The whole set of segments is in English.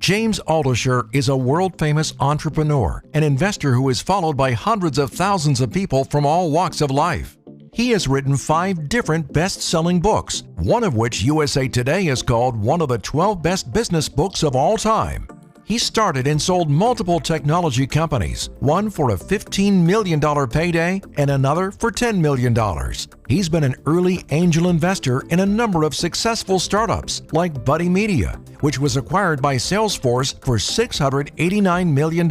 James Altucher is a world-famous entrepreneur and investor who is followed by hundreds of thousands of people from all walks of life. He has written 5 different best-selling books, one of which USA Today has called one of the 12 best business books of all time. He started and sold multiple technology companies, one for a $15 million payday and another for $10 million. He's been an early angel investor in a number of successful startups like Buddy Media, which was acquired by Salesforce for $689 million.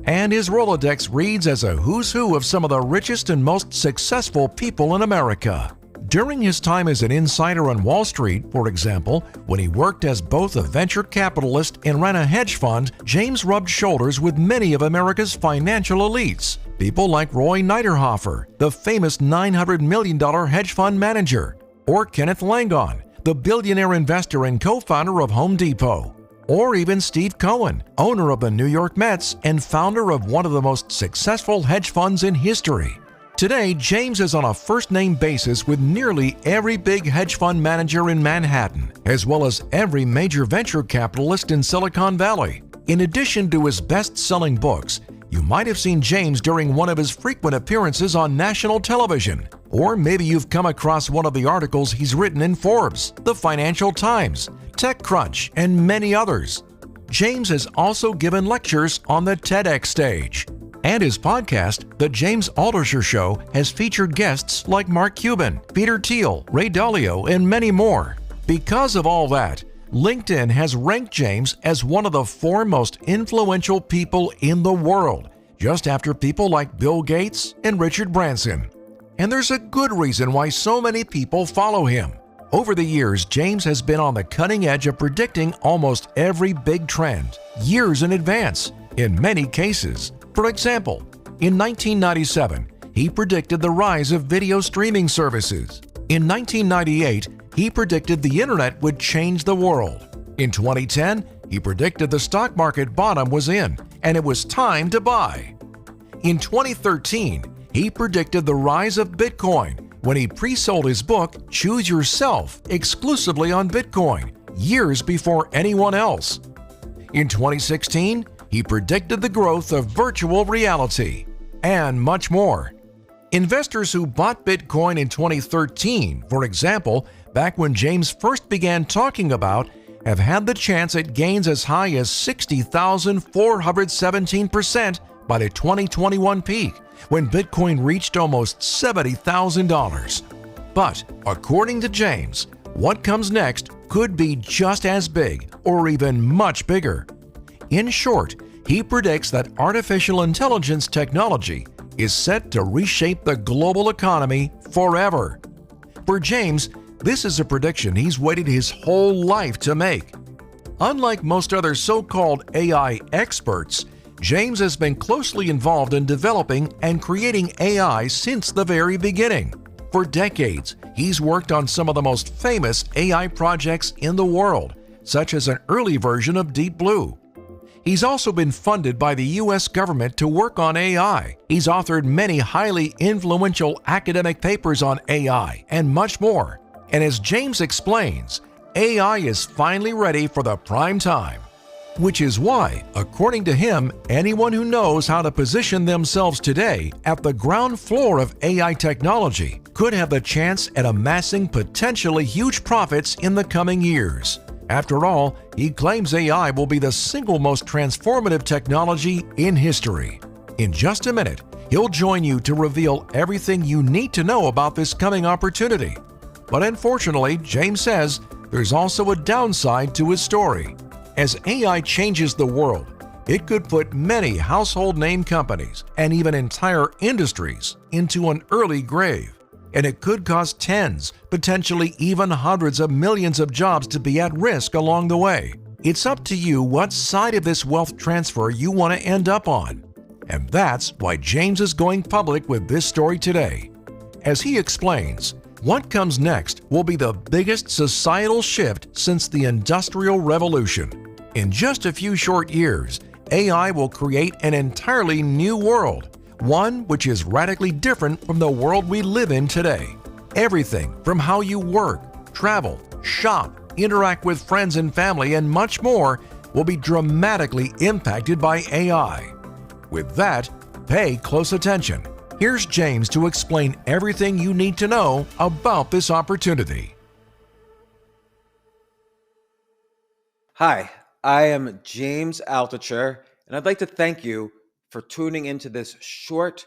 And his Rolodex reads as a who's who of some of the richest and most successful people in America. During his time as an insider on Wall Street, for example, when he worked as both a venture capitalist and ran a hedge fund, James rubbed shoulders with many of America's financial elites. People like Roy Niederhofer, the famous $900 million hedge fund manager, or Kenneth Langone, the billionaire investor and co-founder of Home Depot, or even Steve Cohen, owner of the New York Mets and founder of one of the most successful hedge funds in history. Today, James is on a first-name basis with nearly every big hedge fund manager in Manhattan, as well as every major venture capitalist in Silicon Valley. In addition to his best-selling books, you might have seen James during one of his frequent appearances on national television, or maybe you've come across one of the articles he's written in Forbes, the Financial Times, TechCrunch, and many others. James has also given lectures on the TEDx stage. And his podcast, The James Altucher Show, has featured guests like Mark Cuban, Peter Thiel, Ray Dalio, and many more. Because of all that, LinkedIn has ranked James as one of the 4 most influential people in the world, just after people like Bill Gates and Richard Branson. And there's a good reason why so many people follow him. Over the years, James has been on the cutting edge of predicting almost every big trend, years in advance, in many cases. For example, in 1997, he predicted the rise of video streaming services. In 1998, he predicted the internet would change the world. In 2010, he predicted the stock market bottom was in, and it was time to buy. In 2013, he predicted the rise of Bitcoin when he pre-sold his book, Choose Yourself, exclusively on Bitcoin, years before anyone else. In 2016, he predicted the growth of virtual reality, and much more. Investors who bought Bitcoin in 2013, for example, back when James first began talking about, have had the chance at gains as high as 60,417% by the 2021 peak, when Bitcoin reached almost $70,000. But according to James, what comes next could be just as big or even much bigger. In short, he predicts that artificial intelligence technology is set to reshape the global economy forever. For James, this is a prediction he's waited his whole life to make. Unlike most other so-called AI experts, James has been closely involved in developing and creating AI since the very beginning. For decades, he's worked on some of the most famous AI projects in the world, such as an early version of Deep Blue. He's also been funded by the U.S. government to work on AI. He's authored many highly influential academic papers on AI and much more. And as James explains, AI is finally ready for the prime time. Which is why, according to him, anyone who knows how to position themselves today at the ground floor of AI technology could have the chance at amassing potentially huge profits in the coming years. After all, he claims AI will be the single most transformative technology in history. In just a minute, he'll join you to reveal everything you need to know about this coming opportunity. But unfortunately, James says there's also a downside to his story. As AI changes the world, it could put many household name companies and even entire industries into an early grave. And it could cause tens, potentially even hundreds of millions of jobs to be at risk along the way. It's up to you what side of this wealth transfer you want to end up on. And that's why James is going public with this story today. As he explains, what comes next will be the biggest societal shift since the Industrial Revolution. In just a few short years, AI will create an entirely new world, one which is radically different from the world we live in today. Everything from how you work, travel, shop, interact with friends and family, and much more will be dramatically impacted by AI. With that, pay close attention. Here's James to explain everything you need to know about this opportunity. Hi, I am James Altucher, and I'd like to thank you for tuning into this short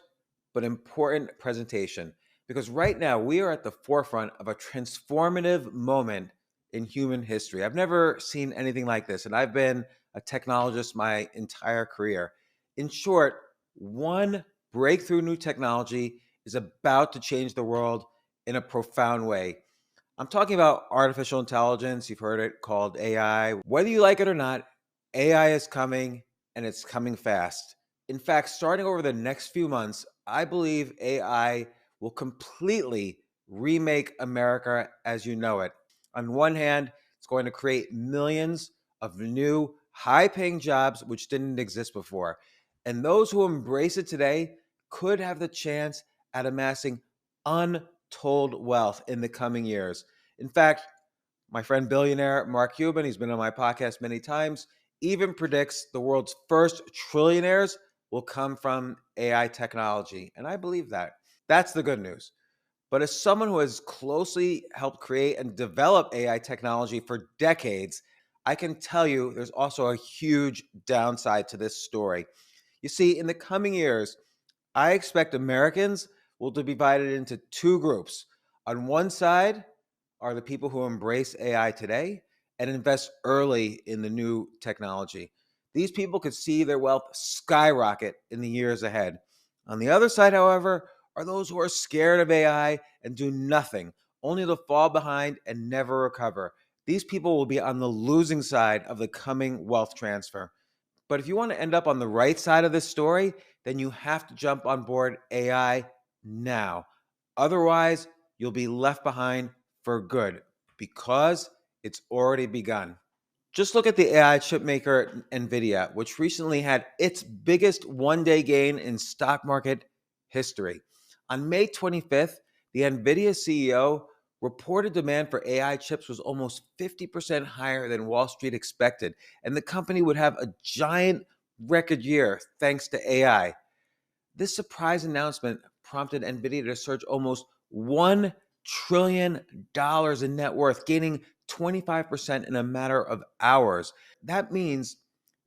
but important presentation because right now we are at the forefront of a transformative moment in human history. I've never seen anything like this, and I've been a technologist my entire career. In short, one breakthrough new technology is about to change the world in a profound way. I'm talking about artificial intelligence. You've heard it called AI. Whether you like it or not, AI is coming and it's coming fast. In fact, starting over the next few months, I believe AI will completely remake America as you know it. On one hand, it's going to create millions of new, high paying jobs which didn't exist before. And those who embrace it today could have the chance at amassing untold wealth in the coming years. In fact, my friend billionaire Mark Cuban, he's been on my podcast many times, even predicts the world's first trillionaires will come from AI technology. And I believe that. That's the good news. But as someone who has closely helped create and develop AI technology for decades, I can tell you there's also a huge downside to this story. You see, in the coming years, I expect Americans will be divided into two groups. On one side are the people who embrace AI today and invest early in the new technology. These people could see their wealth skyrocket in the years ahead. On the other side, however, are those who are scared of AI and do nothing, only to fall behind and never recover. These people will be on the losing side of the coming wealth transfer. But if you want to end up on the right side of this story, then you have to jump on board AI now. Otherwise, you'll be left behind for good because it's already begun. Just look at the AI chip maker NVIDIA, which recently had its biggest one-day gain in stock market history. On May 25th, the NVIDIA CEO reported demand for AI chips was almost 50% higher than Wall Street expected, and the company would have a giant record year thanks to AI. This surprise announcement prompted NVIDIA to surge almost $1 trillion in net worth, gaining 25% in a matter of hours. That means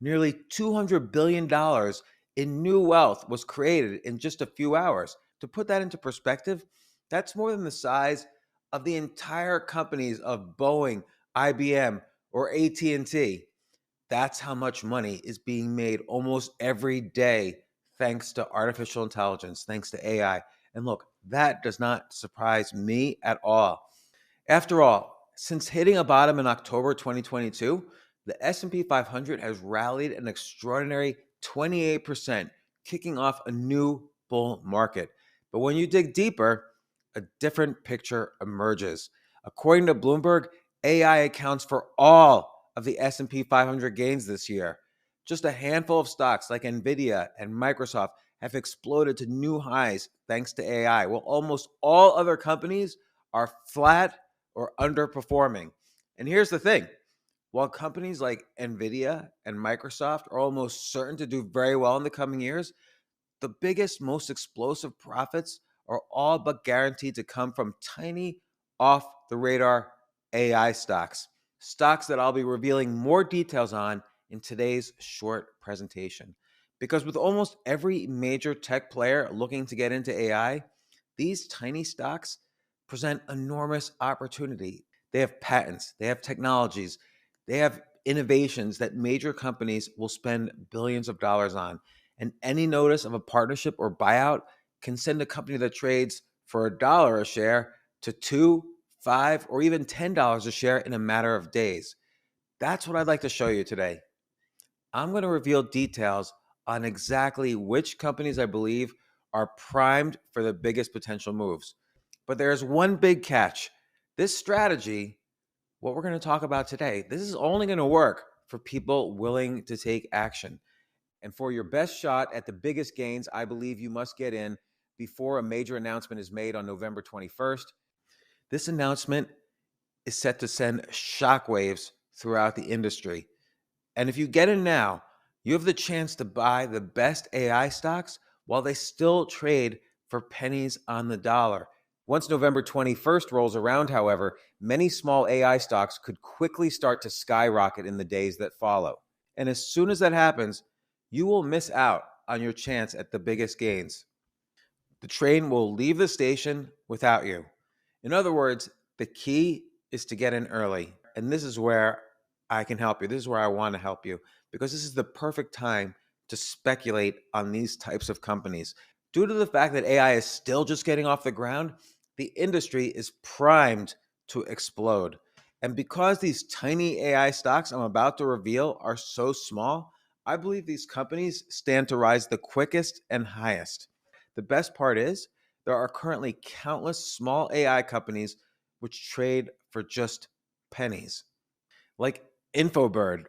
nearly $200 billion in new wealth was created in just a few hours. To put that into perspective, that's more than the size of the entire companies of Boeing, IBM, or AT&T. That's how much money is being made almost every day thanks to artificial intelligence, thanks to AI. And look, that does not surprise me at all. After all, since hitting a bottom in October 2022, the S&P 500 has rallied an extraordinary 28%, kicking off a new bull market. But when you dig deeper, a different picture emerges. According to Bloomberg, AI accounts for all of the S&P 500 gains this year. Just a handful of stocks like Nvidia and Microsoft have exploded to new highs thanks to AI, while almost all other companies are flat or underperforming. And here's the thing, while companies like Nvidia and Microsoft are almost certain to do very well in the coming years, the biggest, most explosive profits are all but guaranteed to come from tiny, off the radar AI stocks. Stocks that I'll be revealing more details on in today's short presentation. Because with almost every major tech player looking to get into AI, these tiny stocks present enormous opportunity. They have patents, they have technologies, they have innovations that major companies will spend billions of dollars on. And any notice of a partnership or buyout can send a company that trades for $1 a share to $2, $5, or even $10 a share in a matter of days. That's what I'd like to show you today. I'm going to reveal details on exactly which companies I believe are primed for the biggest potential moves. But there's one big catch. This strategy, what we're going to talk about today, this is only going to work for people willing to take action. And for your best shot at the biggest gains, I believe you must get in before a major announcement is made on November 21st. This announcement is set to send shockwaves throughout the industry. And if you get in now, you have the chance to buy the best AI stocks while they still trade for pennies on the dollar. Once November 21st rolls around, however, many small AI stocks could quickly start to skyrocket in the days that follow. And as soon as that happens, you will miss out on your chance at the biggest gains. The train will leave the station without you. In other words, the key is to get in early. And this is where I can help you. This is where I want to help you because this is the perfect time to speculate on these types of companies. Due to the fact that AI is still just getting off the ground, the industry is primed to explode. And because these tiny AI stocks I'm about to reveal are so small, I believe these companies stand to rise the quickest and highest. The best part is there are currently countless small AI companies which trade for just pennies. Like Infobird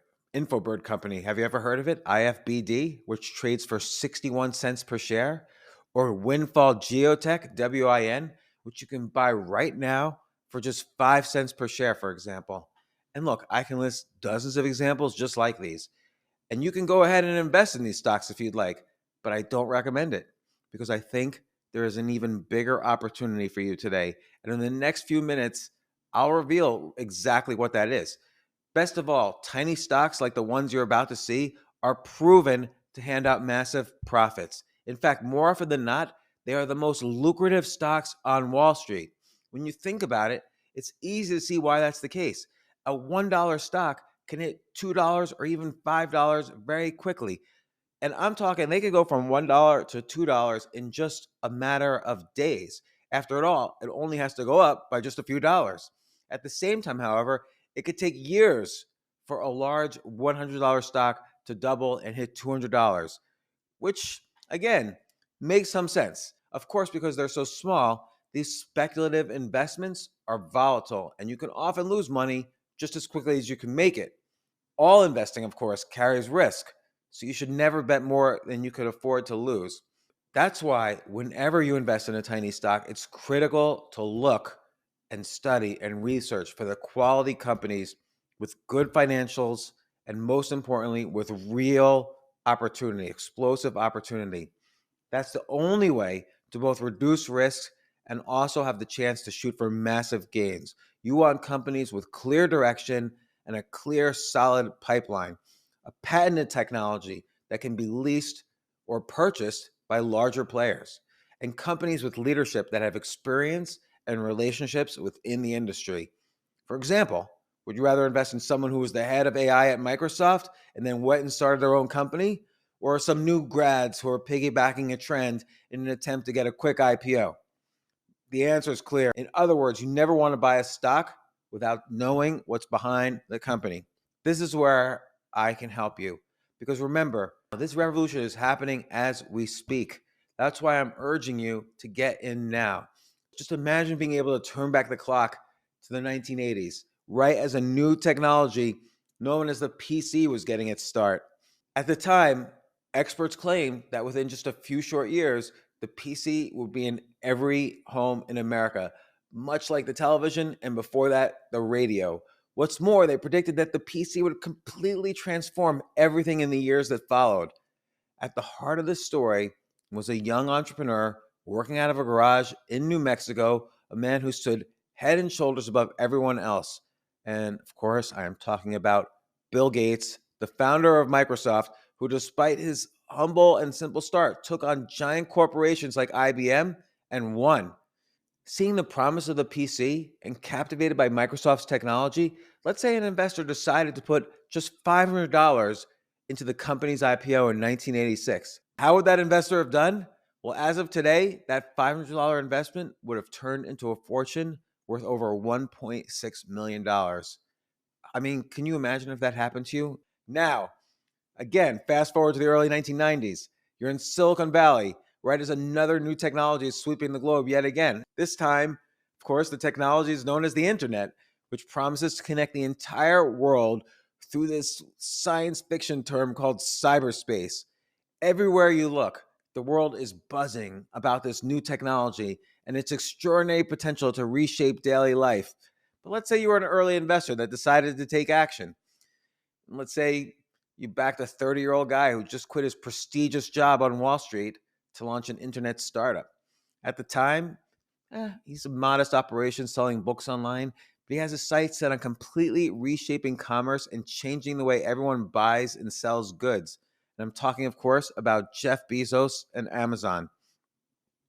Company. Have you ever heard of it? IFBD, which trades for 61 cents per share, or Windfall Geotech, WIN, which you can buy right now for just 5 cents per share, for example. And look, I can list dozens of examples just like these. And you can go ahead and invest in these stocks if you'd like, but I don't recommend it because I think there is an even bigger opportunity for you today. And in the next few minutes, I'll reveal exactly what that is. Best of all, tiny stocks like the ones you're about to see are proven to hand out massive profits. In fact, more often than not, they are the most lucrative stocks on Wall Street. When you think about it, it's easy to see why that's the case. A $1 stock can hit $2 or even $5 very quickly. And I'm talking, they could go from $1 to $2 in just a matter of days. After all, it only has to go up by just a few dollars. At the same time, however, it could take years for a large $100 stock to double and hit $200, which again makes some sense. Of course, because they're so small, these speculative investments are volatile and you can often lose money just as quickly as you can make it. All investing, of course, carries risk, so you should never bet more than you could afford to lose. That's why, whenever you invest in a tiny stock, it's critical to look and study and research for the quality companies with good financials and, most importantly, with real opportunity, explosive opportunity. That's the only way to both reduce risk and also have the chance to shoot for massive gains. You want companies with clear direction and a clear, solid pipeline, a patented technology that can be leased or purchased by larger players, and companies with leadership that have experience and relationships within the industry. For example, would you rather invest in someone who was the head of AI at Microsoft and then went and started their own company, or some new grads who are piggybacking a trend in an attempt to get a quick IPO? The answer is clear. In other words, you never want to buy a stock without knowing what's behind the company. This is where I can help you. Because remember, this revolution is happening as we speak. That's why I'm urging you to get in now. Just imagine being able to turn back the clock to the 1980s, right as a new technology known as the PC was getting its start. At the time, experts claimed that within just a few short years, the PC would be in every home in America, much like the television and before that, the radio. What's more, they predicted that the PC would completely transform everything in the years that followed. At the heart of this story was a young entrepreneur working out of a garage in New Mexico, a man who stood head and shoulders above everyone else. And of course, I am talking about Bill Gates, the founder of Microsoft, who, despite his humble and simple start, took on giant corporations like IBM and won. Seeing the promise of the PC and captivated by Microsoft's technology, let's say an investor decided to put just $500 into the company's IPO in 1986. How would that investor have done? Well, as of today, that $500 investment would have turned into a fortune worth over $1.6 million. I mean, can you imagine if that happened to you? Now, again, fast forward to the early 1990s. You're in Silicon Valley, right as another new technology is sweeping the globe yet again. This time, of course, the technology is known as the internet, which promises to connect the entire world through this science fiction term called cyberspace. Everywhere you look, the world is buzzing about this new technology and its extraordinary potential to reshape daily life. But let's say you were an early investor that decided to take action. Let's say You backed a 30-year-old guy who just quit his prestigious job on Wall Street to launch an internet startup. At the time, he's a modest operation selling books online, but he has his sights set on completely reshaping commerce and changing the way everyone buys and sells goods. And I'm talking, of course, about Jeff Bezos and Amazon.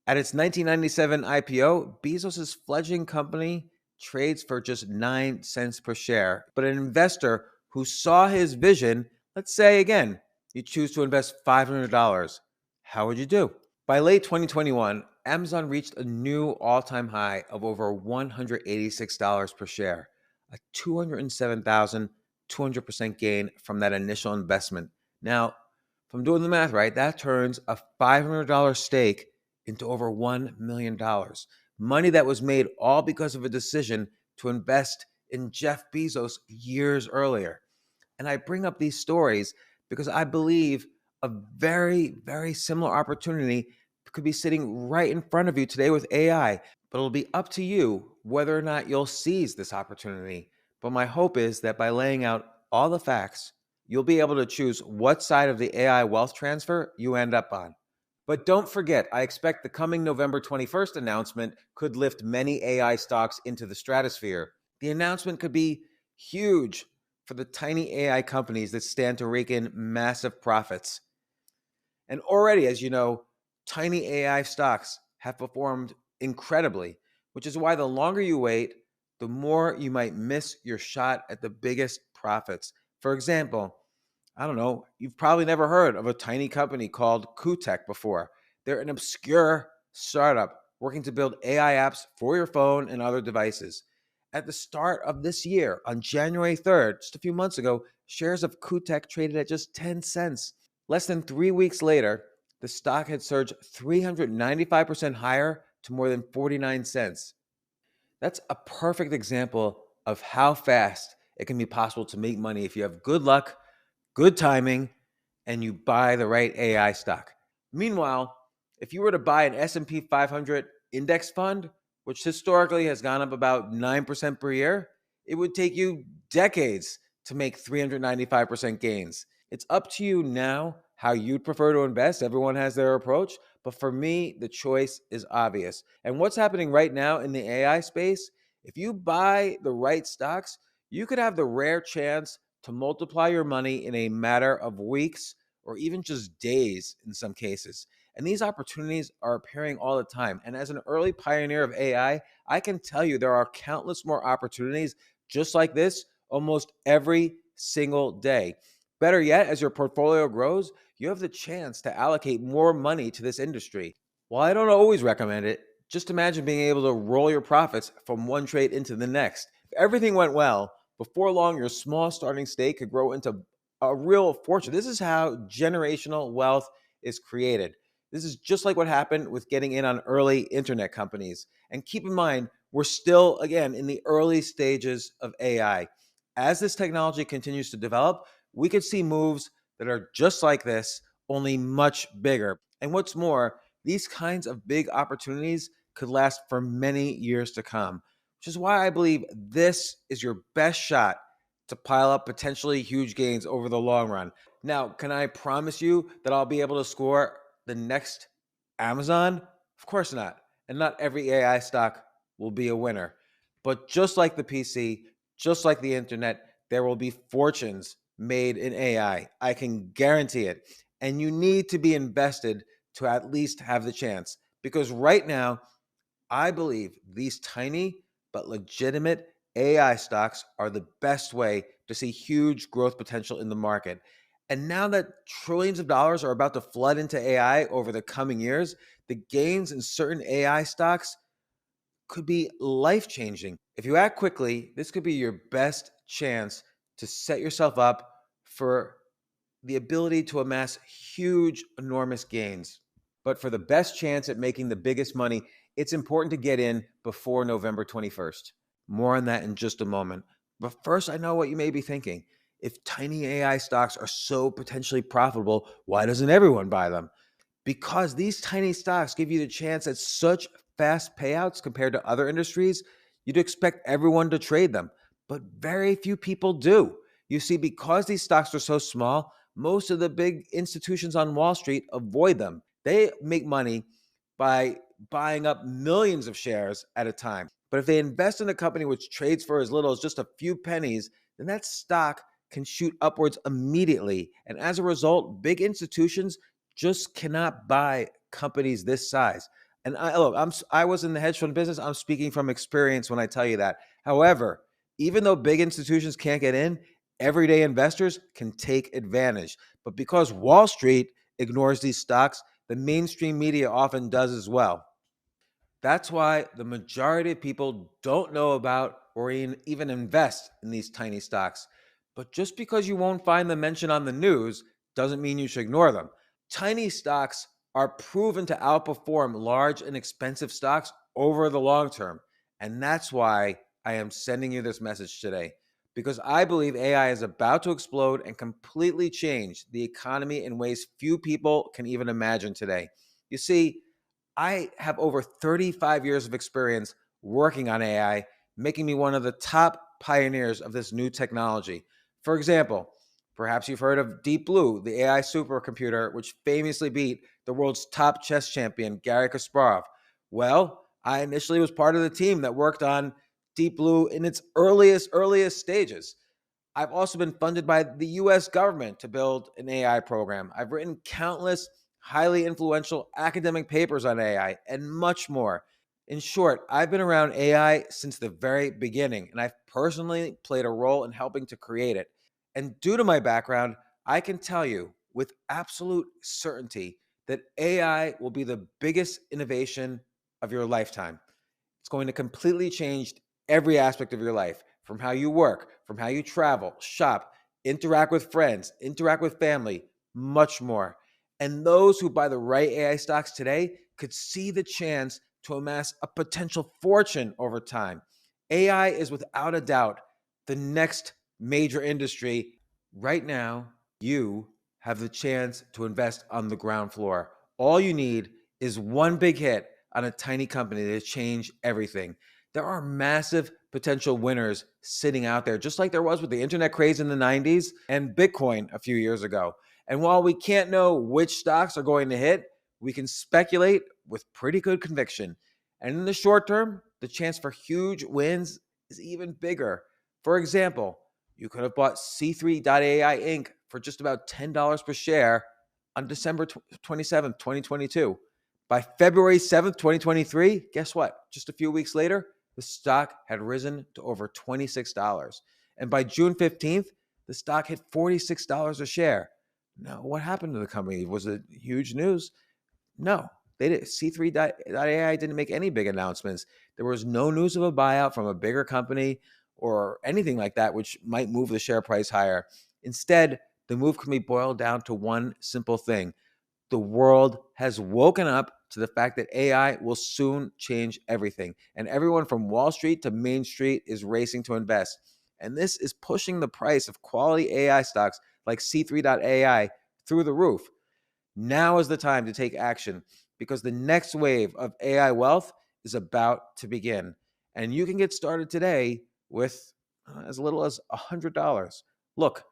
At its 1997 IPO, Bezos' fledgling company trades for just 9 cents per share. But an investor who saw his vision, let's say again, you choose to invest $500, how would you do? By late 2021, Amazon reached a new all-time high of over $186 per share, a 207,200% gain from that initial investment. Now, if I'm doing the math right, that turns a $500 stake into over $1 million. Money that was made all because of a decision to invest in Jeff Bezos years earlier. And I bring up these stories because I believe a very, very similar opportunity could be sitting right in front of you today with AI. But it'll be up to you whether or not you'll seize this opportunity. But my hope is that by laying out all the facts, you'll be able to choose what side of the AI wealth transfer you end up on. But don't forget, I expect the coming November 21st announcement could lift many AI stocks into the stratosphere. The announcement could be huge for the tiny AI companies that stand to rake in massive profits. And already, as you know, tiny AI stocks have performed incredibly, which is why the longer you wait, the more you might miss your shot at the biggest profits. For example, I don't know, you've probably never heard of a tiny company called Kutech before. They're an obscure startup working to build AI apps for your phone and other devices. At the start of this year, on January 3rd, just a few months ago, shares of Kutech traded at just 10 cents. Less than 3 weeks later, the stock had surged 395% higher to more than 49 cents. That's a perfect example of how fast it can be possible to make money if you have good luck, good timing, and you buy the right AI stock. Meanwhile, if you were to buy an S&P 500 index fund, which historically has gone up about 9% per year, it would take you decades to make 395% gains. It's up to you now how you'd prefer to invest. Everyone has their approach, but for me, the choice is obvious. And what's happening right now in the AI space, if you buy the right stocks, you could have the rare chance to multiply your money in a matter of weeks or even just days in some cases. And these opportunities are appearing all the time. And as an early pioneer of AI, I can tell you there are countless more opportunities just like this almost every single day. Better yet, as your portfolio grows, you have the chance to allocate more money to this industry. While I don't always recommend it, just imagine being able to roll your profits from one trade into the next. If everything went well, before long, your small starting stake could grow into a real fortune. This is how generational wealth is created. This is just like what happened with getting in on early internet companies. And keep in mind, we're still, again, in the early stages of AI. As this technology continues to develop, we could see moves that are just like this, only much bigger. And what's more, these kinds of big opportunities could last for many years to come, which is why I believe this is your best shot to pile up potentially huge gains over the long run. Now, can I promise you that I'll be able to score the next Amazon? Of course not. And not every AI stock will be a winner. But just like the PC, just like the internet, there will be fortunes made in AI. I can guarantee it. And you need to be invested to at least have the chance. Because right now, I believe these tiny but legitimate AI stocks are the best way to see huge growth potential in the market. And now that trillions of dollars are about to flood into AI over the coming years, the gains in certain AI stocks could be life changing. If you act quickly, this could be your best chance to set yourself up for the ability to amass huge, enormous gains. But for the best chance at making the biggest money, it's important to get in before November 21st. More on that in just a moment. But first, I know what you may be thinking. If tiny AI stocks are so potentially profitable, why doesn't everyone buy them? Because these tiny stocks give you the chance at such fast payouts compared to other industries, you'd expect everyone to trade them, but very few people do. You see, because these stocks are so small, Most of the big institutions on Wall Street avoid them. They make money by buying up millions of shares at a time. But if they invest in a company which trades for as little as just a few pennies, then that stock can shoot upwards immediately. And as a result, big institutions just cannot buy companies this size. And I was in the hedge fund business. I'm speaking from experience when I tell you that. However, even though big institutions can't get in, everyday investors can take advantage. But because Wall Street ignores these stocks, the mainstream media often does as well. That's why the majority of people don't know about or even invest in these tiny stocks. But just because you won't find them mentioned on the news doesn't mean you should ignore them. Tiny stocks are proven to outperform large and expensive stocks over the long term. And that's why I am sending you this message today, because I believe AI is about to explode and completely change the economy in ways few people can even imagine today. You see, I have over 35 years of experience working on AI, making me one of the top pioneers of this new technology. For example, perhaps you've heard of Deep Blue, the AI supercomputer, which famously beat the world's top chess champion, Garry Kasparov. Well, I initially was part of the team that worked on Deep Blue in its earliest stages. I've also been funded by the US government to build an AI program. I've written countless highly influential academic papers on AI and much more. In short, I've been around AI since the very beginning, and I've personally played a role in helping to create it. And due to my background, I can tell you with absolute certainty that AI will be the biggest innovation of your lifetime. It's going to completely change every aspect of your life, from how you work, from how you travel, shop, interact with friends, interact with family, much more. And those who buy the right AI stocks today could see the chance to amass a potential fortune over time. AI is without a doubt the next major industry. Right now, you have the chance to invest on the ground floor. All you need is one big hit on a tiny company to change everything. There are massive potential winners sitting out there, just like there was with the internet craze in the 90s and Bitcoin a few years ago. And while we can't know which stocks are going to hit, we can speculate with pretty good conviction. And in the short term, the chance for huge wins is even bigger. For example, you could have bought C3.ai Inc. for just about $10 per share on December 27th, 2022. By February 7th, 2023, guess what? Just a few weeks later, the stock had risen to over $26. And by June 15th, the stock hit $46 a share. Now, what happened to the company? Was it huge news? No, they did. C3.ai didn't make any big announcements. There was no news of a buyout from a bigger company or anything like that, which might move the share price higher. Instead, the move can be boiled down to one simple thing: the world has woken up to the fact that AI will soon change everything. And everyone from Wall Street to Main Street is racing to invest. And this is pushing the price of quality AI stocks like C3.ai through the roof. Now is the time to take action, because the next wave of AI wealth is about to begin. And you can get started today with as little as $100. Look,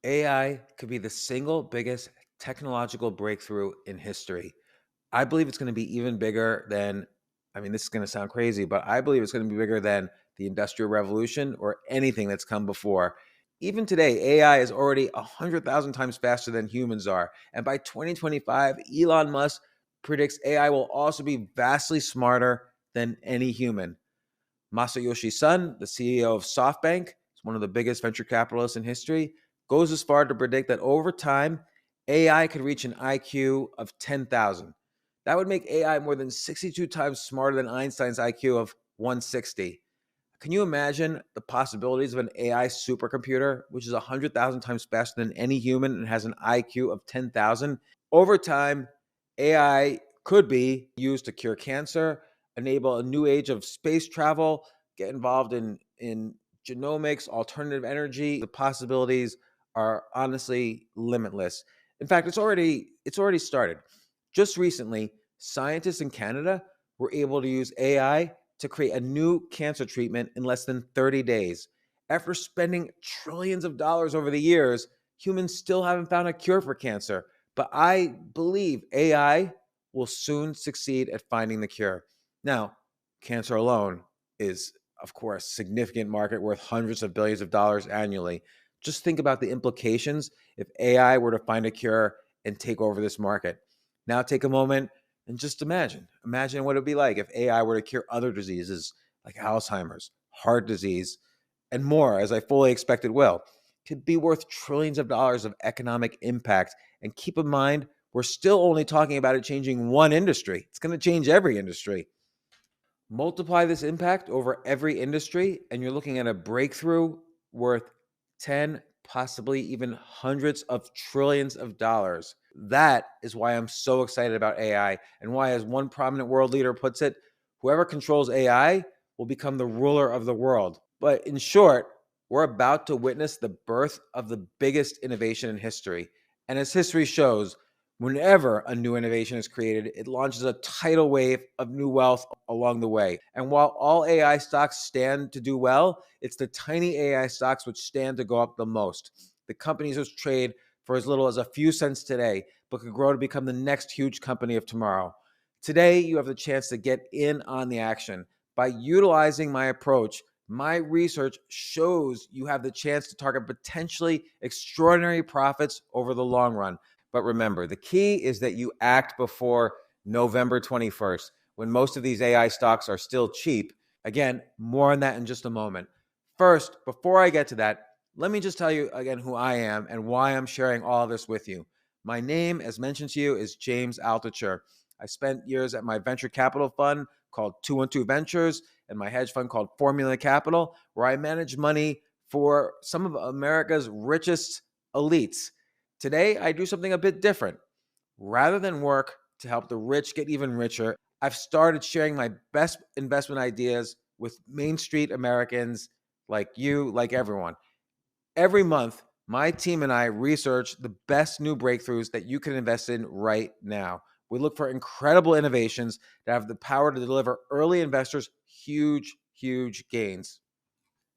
AI could be the single biggest technological breakthrough in history. I believe it's going to be even bigger than, I mean, this is going to sound crazy, but I believe it's going to be bigger than the Industrial Revolution or anything that's come before. Even today, AI is already 100,000 times faster than humans are. And by 2025, Elon Musk predicts AI will also be vastly smarter than any human. Masayoshi Son, the CEO of SoftBank, one of the biggest venture capitalists in history, goes as far to predict that over time, AI could reach an IQ of 10,000. That would make AI more than 62 times smarter than Einstein's IQ of 160. Can you imagine the possibilities of an AI supercomputer, which is 100,000 times faster than any human and has an IQ of 10,000? Over time, AI could be used to cure cancer, enable a new age of space travel, get involved in genomics, alternative energy. The possibilities are honestly limitless. In fact, it's already started. Just recently, scientists in Canada were able to use AI to create a new cancer treatment in less than 30 days. After spending trillions of dollars over the years, humans still haven't found a cure for cancer, but I believe AI will soon succeed at finding the cure. Now, cancer alone is, of course, significant market worth hundreds of billions of dollars annually. Just think about the implications if AI were to find a cure and take over this market. Now take a moment and just imagine what it would be like if AI were to cure other diseases like Alzheimer's, heart disease, and more, as I fully expect it will. Could be worth trillions of dollars of economic impact. And keep in mind, we're still only talking about it changing one industry. It's going to change every industry. Multiply this impact over every industry, and you're looking at a breakthrough worth 10, possibly even hundreds of trillions of dollars. That is why I'm so excited about AI, and why, as one prominent world leader puts it, whoever controls AI will become the ruler of the world. But in short, we're about to witness the birth of the biggest innovation in history. And as history shows, whenever a new innovation is created, it launches a tidal wave of new wealth along the way. And while all AI stocks stand to do well, it's the tiny AI stocks which stand to go up the most. The companies which trade for as little as a few cents today, but could grow to become the next huge company of tomorrow. Today, you have the chance to get in on the action. By utilizing my approach, my research shows you have the chance to target potentially extraordinary profits over the long run. But remember, the key is that you act before November 21st, when most of these AI stocks are still cheap. Again, more on that in just a moment. First, before I get to that, let me just tell you again who I am and why I'm sharing all of this with you. My name, as mentioned to you, is James Altucher. I spent years at my venture capital fund called 212 Ventures and my hedge fund called Formula Capital, where I manage money for some of America's richest elites. Today, I do something a bit different. Rather than work to help the rich get even richer, I've started sharing my best investment ideas with Main Street Americans like you, like everyone. Every month, my team and I research the best new breakthroughs that you can invest in right now. We look for incredible innovations that have the power to deliver early investors huge, huge gains.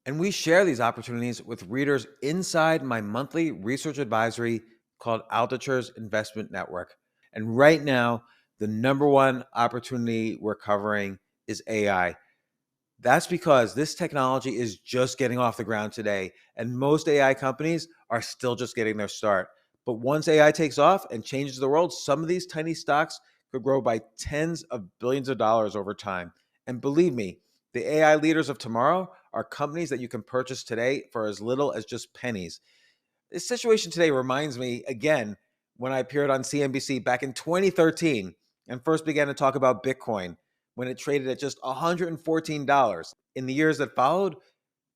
And we share these opportunities with readers inside my monthly research advisory called Altucher's Investment Network. And right now, the number one opportunity we're covering is AI. That's because this technology is just getting off the ground today, and most AI companies are still just getting their start. But once AI takes off and changes the world, some of these tiny stocks could grow by tens of billions of dollars over time. And believe me, the AI leaders of tomorrow are companies that you can purchase today for as little as just pennies. This situation today reminds me again when I appeared on CNBC back in 2013 and first began to talk about Bitcoin when it traded at just $114. In the years that followed,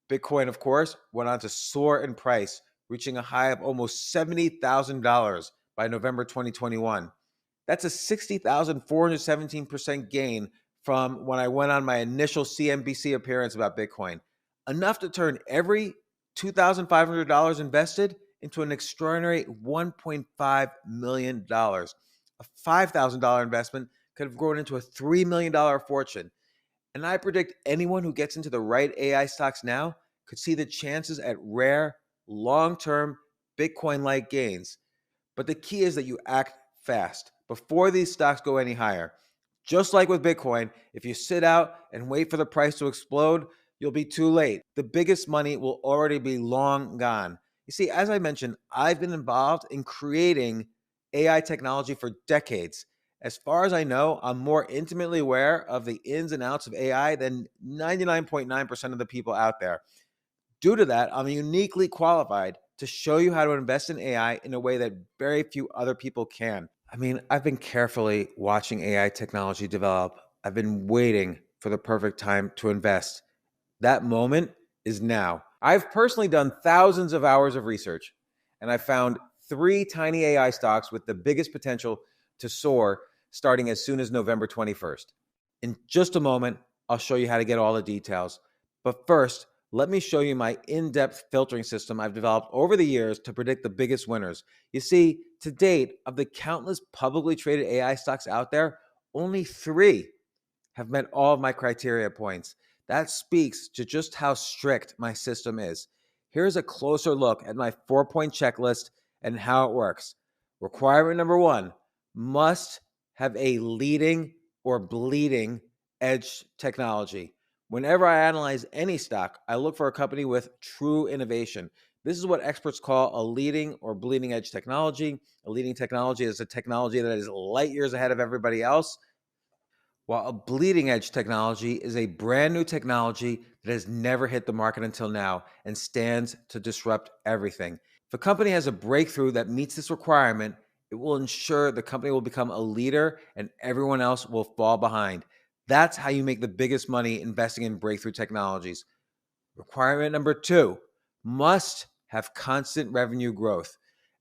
Bitcoin, of course, went on to soar in price, reaching a high of almost $70,000 by November 2021. That's a 60,417% gain from when I went on my initial CNBC appearance about Bitcoin. Enough to turn every $2,500 invested into an extraordinary $1.5 million. A $5,000 investment could have grown into a $3 million fortune. And I predict anyone who gets into the right AI stocks now could see the chances at rare, long term Bitcoin like gains. But the key is that you act fast before these stocks go any higher. Just like with Bitcoin, if you sit out and wait for the price to explode, you'll be too late. The biggest money will already be long gone. You see, as I mentioned, I've been involved in creating AI technology for decades. As far as I know, I'm more intimately aware of the ins and outs of AI than 99.9% of the people out there. Due to that, I'm uniquely qualified to show you how to invest in AI in a way that very few other people can. I mean, I've been carefully watching AI technology develop. I've been waiting for the perfect time to invest. That moment is now. I've personally done thousands of hours of research, and I found three tiny AI stocks with the biggest potential to soar starting as soon as November 21st. In just a moment, I'll show you how to get all the details. But first, let me show you my in-depth filtering system I've developed over the years to predict the biggest winners. You see, to date, of the countless publicly traded AI stocks out there, only three have met all of my criteria points. That speaks to just how strict my system is. Here's a closer look at my 4-point checklist and how it works. Requirement number one, must have a leading or bleeding edge technology. Whenever I analyze any stock, I look for a company with true innovation. This is what experts call a leading or bleeding edge technology. A leading technology is a technology that is light years ahead of everybody else, while a bleeding edge technology is a brand new technology that has never hit the market until now and stands to disrupt everything. If a company has a breakthrough that meets this requirement, it will ensure the company will become a leader and everyone else will fall behind. That's how you make the biggest money investing in breakthrough technologies. Requirement number two, must have constant revenue growth.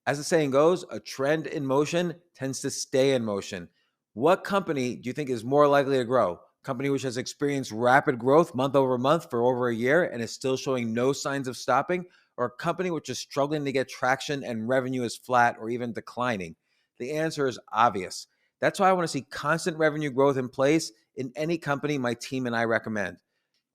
As the saying goes, a trend in motion tends to stay in motion. What company do you think is more likely to grow? A company which has experienced rapid growth month over month for over a year and is still showing no signs of stopping, or a company which is struggling to get traction and revenue is flat or even declining? The answer is obvious. That's why I want to see constant revenue growth in place in any company my team and I recommend.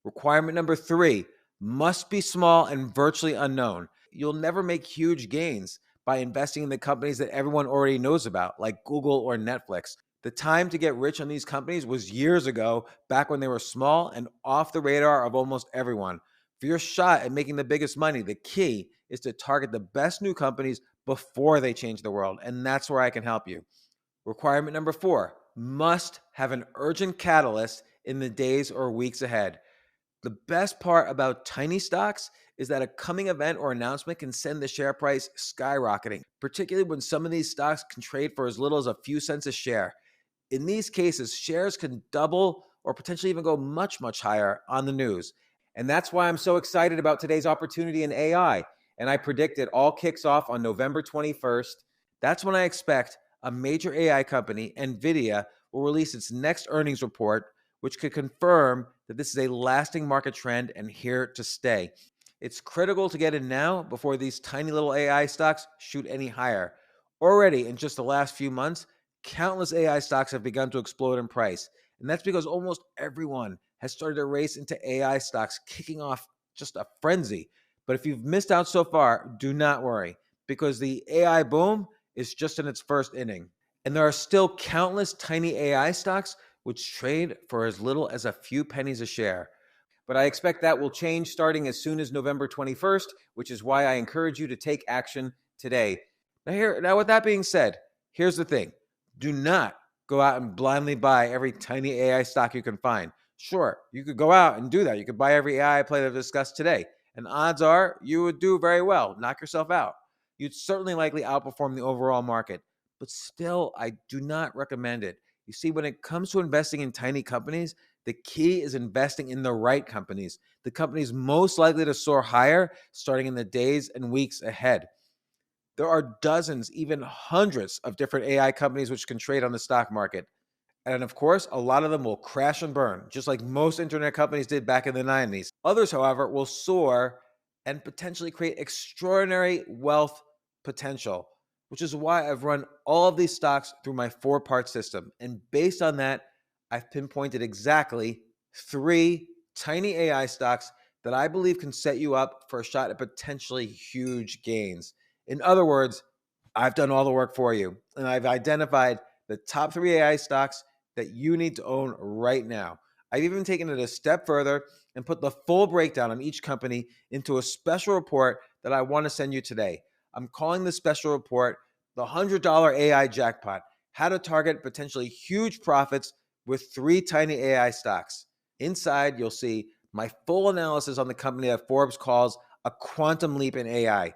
Requirement number three, must be small and virtually unknown. You'll never make huge gains by investing in the companies that everyone already knows about, like Google or Netflix. The time to get rich on these companies was years ago, back when they were small and off the radar of almost everyone. For your shot at making the biggest money, the key is to target the best new companies before they change the world, and that's where I can help you. Requirement number four, must have an urgent catalyst in the days or weeks ahead. The best part about tiny stocks is that a coming event or announcement can send the share price skyrocketing, particularly when some of these stocks can trade for as little as a few cents a share. In these cases, shares can double or potentially even go much, much higher on the news. And that's why I'm so excited about today's opportunity in AI. And I predict it all kicks off on November 21st. That's when I expect a major AI company, NVIDIA, will release its next earnings report, which could confirm that this is a lasting market trend and here to stay. It's critical to get in now before these tiny little AI stocks shoot any higher. Already, in just the last few months, countless AI stocks have begun to explode in price. And that's because almost everyone has started to race into AI stocks, kicking off just a frenzy. But if you've missed out so far, do not worry, because the AI boom is just in its first inning. And there are still countless tiny AI stocks which trade for as little as a few pennies a share. But I expect that will change starting as soon as November 21st, which is why I encourage you to take action today. Now, with that being said, here's the thing. Do not go out and blindly buy every tiny AI stock you can find. Sure, you could go out and do that. You could buy every AI play that I've discussed today. And odds are you would do very well. Knock yourself out. You'd certainly likely outperform the overall market. But still, I do not recommend it. You see, when it comes to investing in tiny companies, the key is investing in the right companies, the companies most likely to soar higher starting in the days and weeks ahead. There are dozens, even hundreds of different AI companies which can trade on the stock market. And of course, a lot of them will crash and burn, just like most internet companies did back in the 90s. Others, however, will soar and potentially create extraordinary wealth potential, which is why I've run all of these stocks through my four-part system. And based on that, I've pinpointed exactly three tiny AI stocks that I believe can set you up for a shot at potentially huge gains. In other words, I've done all the work for you, and I've identified the top three AI stocks that you need to own right now. I've even taken it a step further and put the full breakdown on each company into a special report that I want to send you today. I'm calling this special report the $100 AI Jackpot: How to Target Potentially Huge Profits with Three Tiny AI Stocks. Inside, you'll see my full analysis on the company that Forbes calls a quantum leap in AI.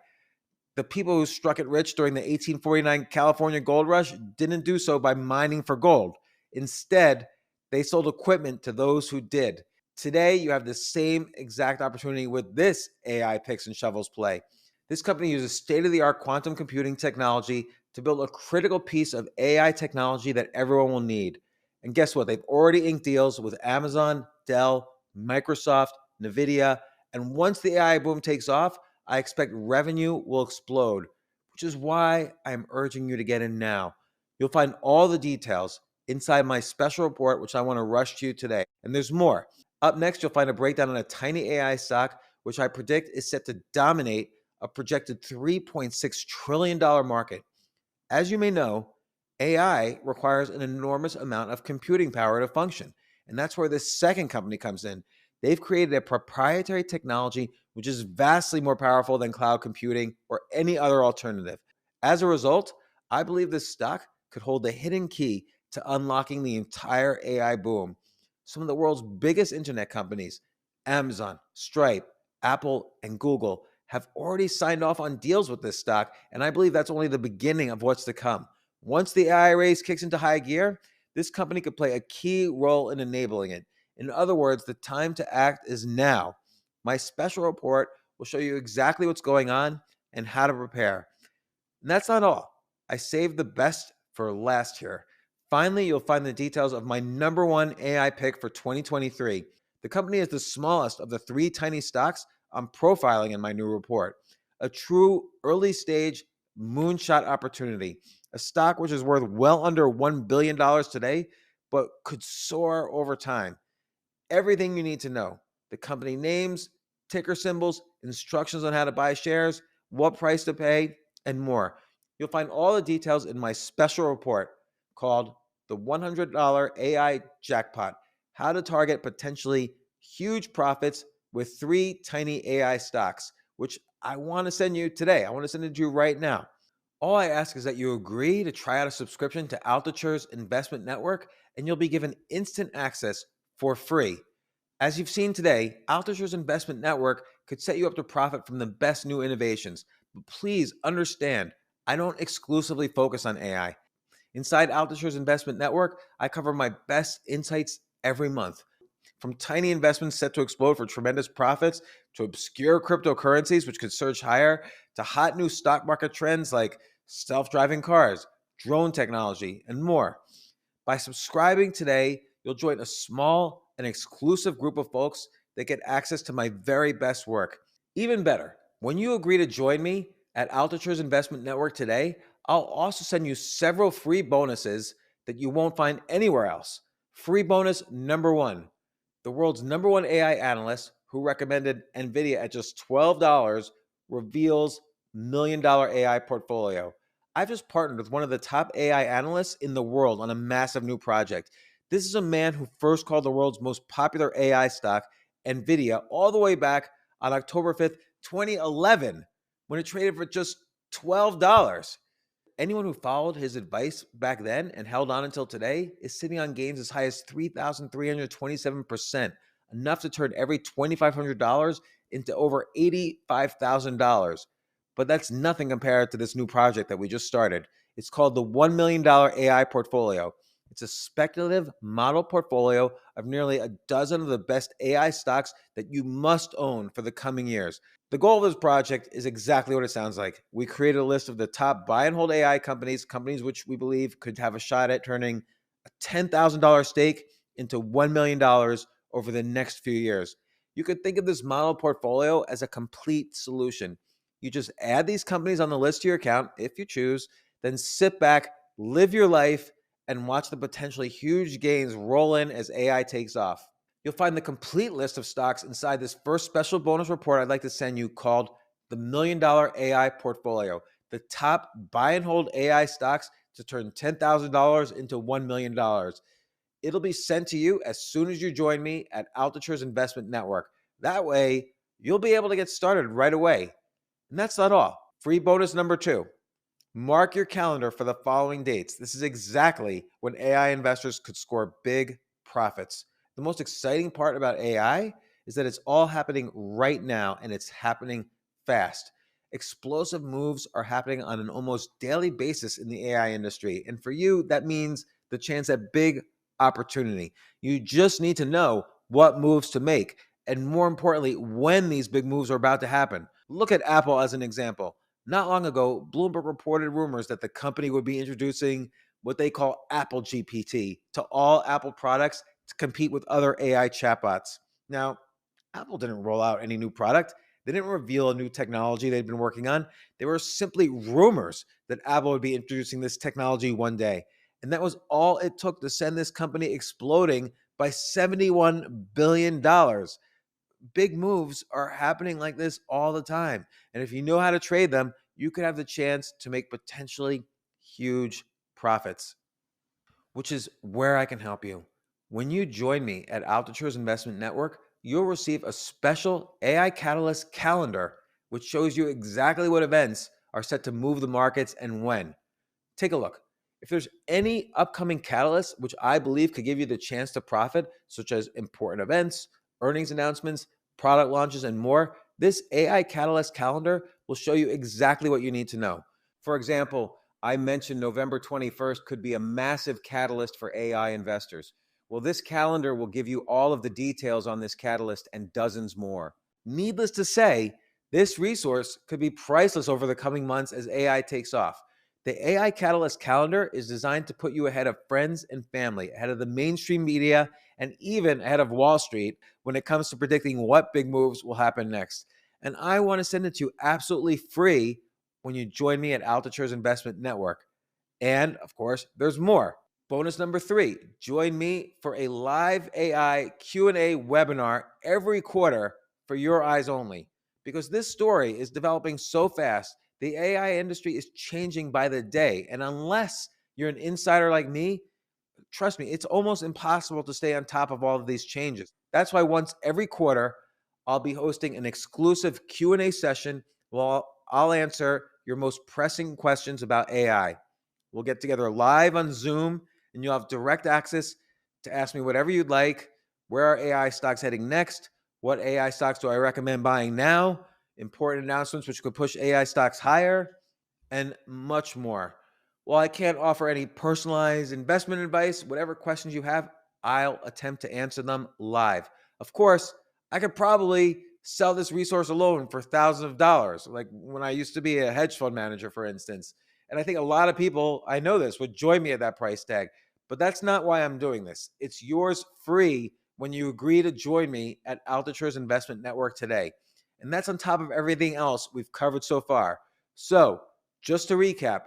The people who struck it rich during the 1849 California gold rush didn't do so by mining for gold. Instead, they sold equipment to those who did. Today, you have the same exact opportunity with this AI picks and shovels play. This company uses state-of-the-art quantum computing technology to build a critical piece of AI technology that everyone will need. And guess what? They've already inked deals with Amazon, Dell, Microsoft, NVIDIA, and once the AI boom takes off, I expect revenue will explode, which is why I'm urging you to get in now. You'll find all the details inside my special report, which I want to rush to you today. And there's more. Up next, you'll find a breakdown on a tiny AI stock, which I predict is set to dominate a projected $3.6 trillion market. As you may know, AI requires an enormous amount of computing power to function. And that's where this second company comes in. They've created a proprietary technology which is vastly more powerful than cloud computing or any other alternative. As a result, I believe this stock could hold the hidden key to unlocking the entire AI boom. Some of the world's biggest internet companies, Amazon, Stripe, Apple, and Google, have already signed off on deals with this stock, and I believe that's only the beginning of what's to come. Once the AI race kicks into high gear, this company could play a key role in enabling it. In other words, the time to act is now. My special report will show you exactly what's going on and how to prepare. And that's not all. I saved the best for last here. Finally, you'll find the details of my number one AI pick for 2023. The company is the smallest of the three tiny stocks I'm profiling in my new report. A true early stage moonshot opportunity. A stock which is worth well under $1 billion today, but could soar over time. Everything you need to know: the company names, ticker symbols, instructions on how to buy shares, what price to pay, and more. You'll find all the details in my special report called the $100 AI Jackpot: How to Target Potentially Huge Profits with Three Tiny AI Stocks, which I want to send you today. I want to send it to you right now. All I ask is that you agree to try out a subscription to Altiture's investment network, and you'll be given instant access for free. As you've seen today, Altucher's investment network could set you up to profit from the best new innovations. But please understand, I don't exclusively focus on AI. Inside Altucher's investment network, I cover my best insights every month. From tiny investments set to explode for tremendous profits, to obscure cryptocurrencies which could surge higher, to hot new stock market trends like self driving cars, drone technology, and more. By subscribing today, you'll join a small and exclusive group of folks that get access to my very best work. Even better, when you agree to join me at Altiture's Investment Network today, I'll also send you several free bonuses that you won't find anywhere else. Free bonus number one: the world's number one AI analyst who recommended NVIDIA at just $12 reveals $1 million AI portfolio. I've just partnered with one of the top AI analysts in the world on a massive new project. This is a man who first called the world's most popular AI stock, NVIDIA, all the way back on October 5th, 2011, when it traded for just $12. Anyone who followed his advice back then and held on until today is sitting on gains as high as 3,327%, enough to turn every $2,500 into over $85,000. But that's nothing compared to this new project that we just started. It's called the $1 million AI portfolio. It's a speculative model portfolio of nearly a dozen of the best AI stocks that you must own for the coming years. The goal of this project is exactly what it sounds like. We created a list of the top buy and hold AI companies, companies which we believe could have a shot at turning a $10,000 stake into $1 million over the next few years. You could think of this model portfolio as a complete solution. You just add these companies on the list to your account if you choose, then sit back, live your life, and watch the potentially huge gains roll in as AI takes off. You'll find the complete list of stocks inside this first special bonus report I'd like to send you called the $1 million AI portfolio: the top buy and hold AI stocks to turn $10,000 into $1 million. It'll be sent to you as soon as you join me at Altiture's Investment Network. That way, you'll be able to get started right away. And that's not all. Free bonus number two: mark your calendar for the following dates. This is exactly when AI investors could score big profits. The most exciting part about AI is that it's all happening right now, and it's happening fast. Explosive moves are happening on an almost daily basis in the AI industry. And for you, that means the chance at big opportunity. You just need to know what moves to make, and more importantly, when these big moves are about to happen. Look at Apple as an example. Not long ago, Bloomberg reported rumors that the company would be introducing what they call Apple GPT to all Apple products to compete with other AI chatbots. Now, Apple didn't roll out any new product. They didn't reveal a new technology they'd been working on. They were simply rumors that Apple would be introducing this technology one day. And that was all it took to send this company exploding by $71 billion. big moves are happening like this all the time. And if you know how to trade them, you could have the chance to make potentially huge profits, which is where I can help you. When you join me at Altitude's Investment Network, you'll receive a special AI Catalyst calendar, which shows you exactly what events are set to move the markets and when. Take a look. If there's any upcoming catalysts which I believe could give you the chance to profit, such as important events, earnings announcements, product launches, and more, this AI Catalyst calendar will show you exactly what you need to know. For example, I mentioned November 21st could be a massive catalyst for AI investors. Well, this calendar will give you all of the details on this catalyst and dozens more. Needless to say, this resource could be priceless over the coming months as AI takes off. The AI Catalyst calendar is designed to put you ahead of friends and family, ahead of the mainstream media, and even ahead of Wall Street when it comes to predicting what big moves will happen next. And I want to send it to you absolutely free when you join me at Altitude's Investment Network. And of course, there's more. Bonus number 3, join me for a live AI Q&A webinar every quarter for your eyes only. Because this story is developing so fast, the AI industry is changing by the day. And unless you're an insider like me, trust me, it's almost impossible to stay on top of all of these changes. That's why once every quarter, I'll be hosting an exclusive Q&A session where I'll answer your most pressing questions about AI. We'll get together live on Zoom, and you'll have direct access to ask me whatever you'd like. Where are AI stocks heading next? What AI stocks do I recommend buying now? Important announcements which could push AI stocks higher, and much more. While I can't offer any personalized investment advice, whatever questions you have, I'll attempt to answer them live. Of course, I could probably sell this resource alone for thousands of dollars, like when I used to be a hedge fund manager, for instance. And I think a lot of people, I know this, would join me at that price tag. But that's not why I'm doing this. It's yours free when you agree to join me at Altitude's Investment Network today. And that's on top of everything else we've covered so far. So, just to recap,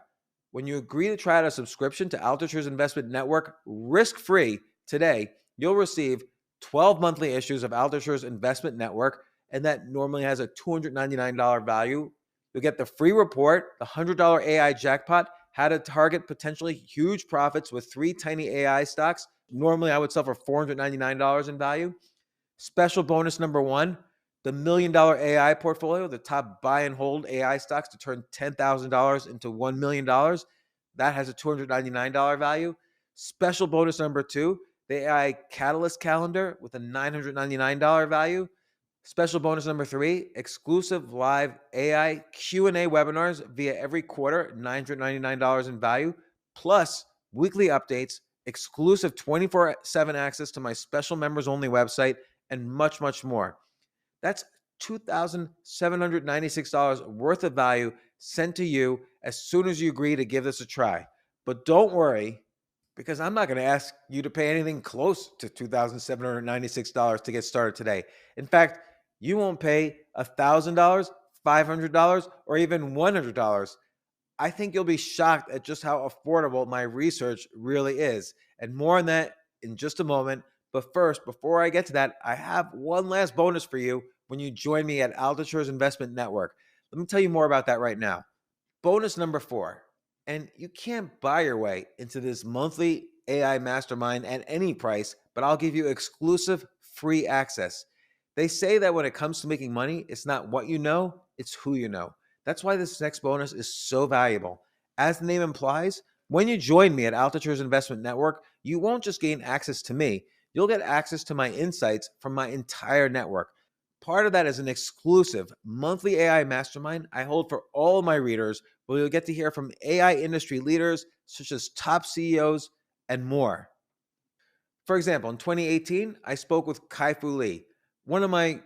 when you agree to try out a subscription to Altitude's Investment Network risk-free today, you'll receive 12 monthly issues of Altitude's Investment Network, and that normally has a $299 value. You'll get the free report, the $100 AI Jackpot, how to target potentially huge profits with 3 tiny AI stocks. Normally, I would sell for $499 in value. Special bonus number 1, the $1 million AI portfolio, the top buy and hold AI stocks to turn $10,000 into $1 million. That has a $299 value. Special bonus number 2, the AI Catalyst calendar with a $999 value. Special bonus number 3, exclusive live AI Q&A webinars via every quarter, $999 in value, plus weekly updates, exclusive 24/7 access to my special members only website, and much, much more. That's $2,796 worth of value sent to you as soon as you agree to give this a try. But don't worry, because I'm not going to ask you to pay anything close to $2,796 to get started today. In fact, you won't pay $1,000, $500, or even $100. I think you'll be shocked at just how affordable my research really is. And more on that in just a moment. But first, before I get to that, I have one last bonus for you when you join me at Altitude's Investment Network. Let me tell you more about that right now. Bonus number 4. And you can't buy your way into this monthly AI mastermind at any price, but I'll give you exclusive free access. They say that when it comes to making money, it's not what you know, it's who you know. That's why this next bonus is so valuable. As the name implies, when you join me at Altitude's Investment Network, you won't just gain access to me, you'll get access to my insights from my entire network. Part of that is an exclusive monthly AI mastermind I hold for all my readers, where you'll get to hear from AI industry leaders such as top CEOs and more. For example, in 2018, I spoke with Kai-Fu Lee, one of my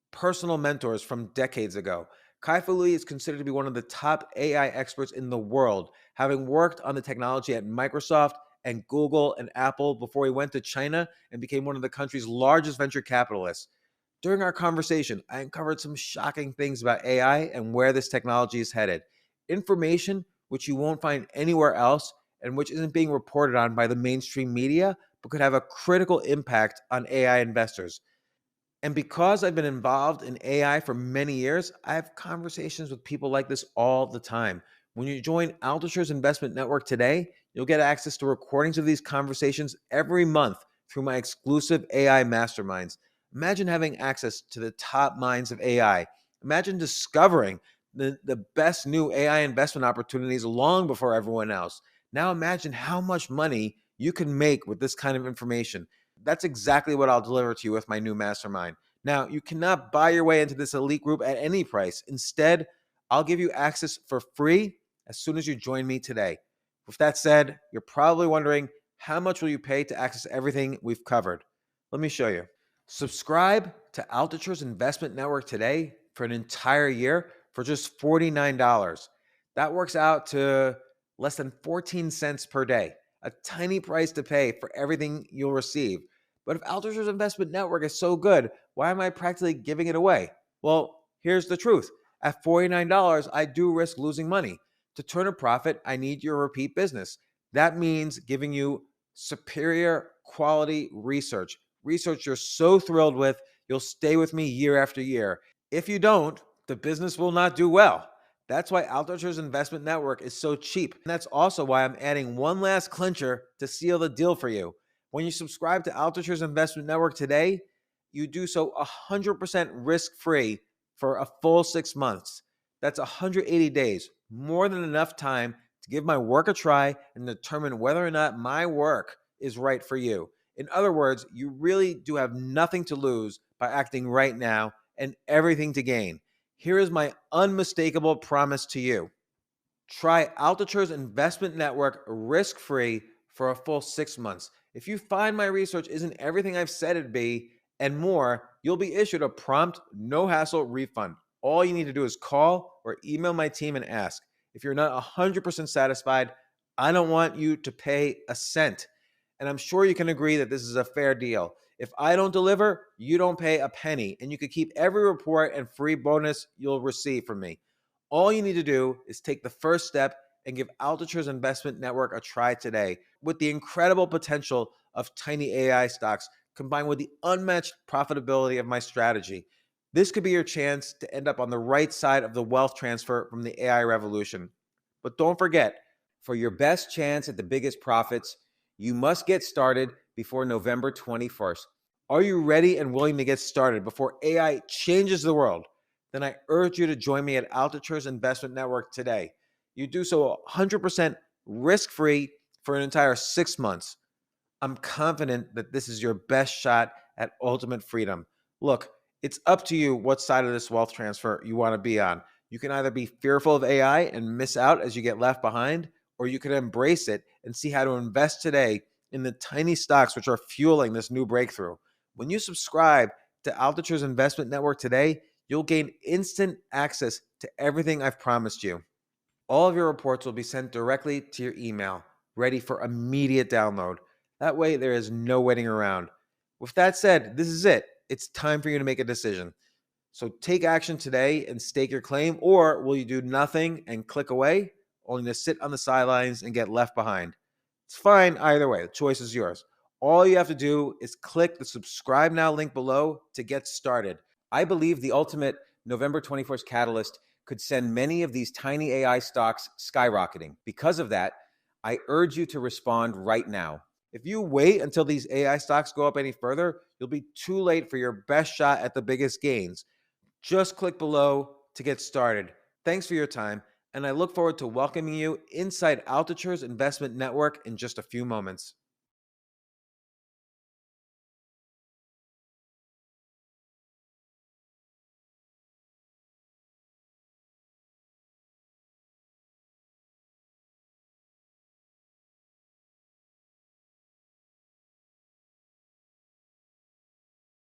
personal mentors from decades ago. Kai-Fu Lee is considered to be one of the top AI experts in the world, having worked on the technology at Microsoft and Google and Apple before he went to China and became one of the country's largest venture capitalists. During our conversation, I uncovered some shocking things about AI and where this technology is headed. Information which you won't find anywhere else and which isn't being reported on by the mainstream media, but could have a critical impact on AI investors. And because I've been involved in AI for many years, I have conversations with people like this all the time. When you join Altucher's Investment Network today, you'll get access to recordings of these conversations every month through my exclusive AI masterminds. Imagine having access to the top minds of AI. Imagine discovering the best new AI investment opportunities long before everyone else. Now imagine how much money you can make with this kind of information. That's exactly what I'll deliver to you with my new mastermind. Now, you cannot buy your way into this elite group at any price. Instead, I'll give you access for free as soon as you join me today. With that said, you're probably wondering, how much will you pay to access everything we've covered? Let me show you. Subscribe to Altitude's Investment Network today for an entire year for just $49. That works out to less than 14 cents per day, a tiny price to pay for everything you'll receive. But if Altitude's Investment Network is so good, why am I practically giving it away? Well, here's the truth. At $49, I do risk losing money. To turn a profit, I need your repeat business. That means giving you superior quality research you're so thrilled with, you'll stay with me year after year. If you don't, the business will not do well. That's why Altucher's Investment Network is so cheap. And that's also why I'm adding one last clincher to seal the deal for you. When you subscribe to Altucher's Investment Network today, you do so 100% risk-free for a full 6 months. That's 180 days, more than enough time to give my work a try and determine whether or not my work is right for you. In other words, you really do have nothing to lose by acting right now and everything to gain. Here is my unmistakable promise to you. Try Altitude's Investment Network risk-free for a full 6 months. If you find my research isn't everything I've said it'd be and more, you'll be issued a prompt, no-hassle refund. All you need to do is call or email my team and ask. If you're not 100% satisfied, I don't want you to pay a cent. And I'm sure you can agree that this is a fair deal. If I don't deliver, you don't pay a penny, and you can keep every report and free bonus you'll receive from me. All you need to do is take the first step and give Altitude's Investment Network a try today. With the incredible potential of tiny AI stocks combined with the unmatched profitability of my strategy, this could be your chance to end up on the right side of the wealth transfer from the AI revolution. But don't forget, for your best chance at the biggest profits, you must get started before November 21st. Are you ready and willing to get started before AI changes the world? Then I urge you to join me at Altitude's Investment Network today. You do so 100% risk-free for an entire 6 months. I'm confident that this is your best shot at ultimate freedom. Look, it's up to you what side of this wealth transfer you want to be on. You can either be fearful of AI and miss out as you get left behind, or you can embrace it and see how to invest today in the tiny stocks which are fueling this new breakthrough. When you subscribe to Altitude's Investment Network today, you'll gain instant access to everything I've promised you. All of your reports will be sent directly to your email, ready for immediate download. That way, there is no waiting around. With that said, this is it. It's time for you to make a decision. So take action today and stake your claim, or will you do nothing and click away, only to sit on the sidelines and get left behind? It's fine either way. The choice is yours. All you have to do is click the subscribe now link below to get started. I believe the ultimate November 21st catalyst could send many of these tiny AI stocks skyrocketing. Because of that, I urge you to respond right now. If you wait until these AI stocks go up any further, you'll be too late for your best shot at the biggest gains. Just click below to get started. Thanks for your time, and I look forward to welcoming you inside Altitude's Investment Network in just a few moments.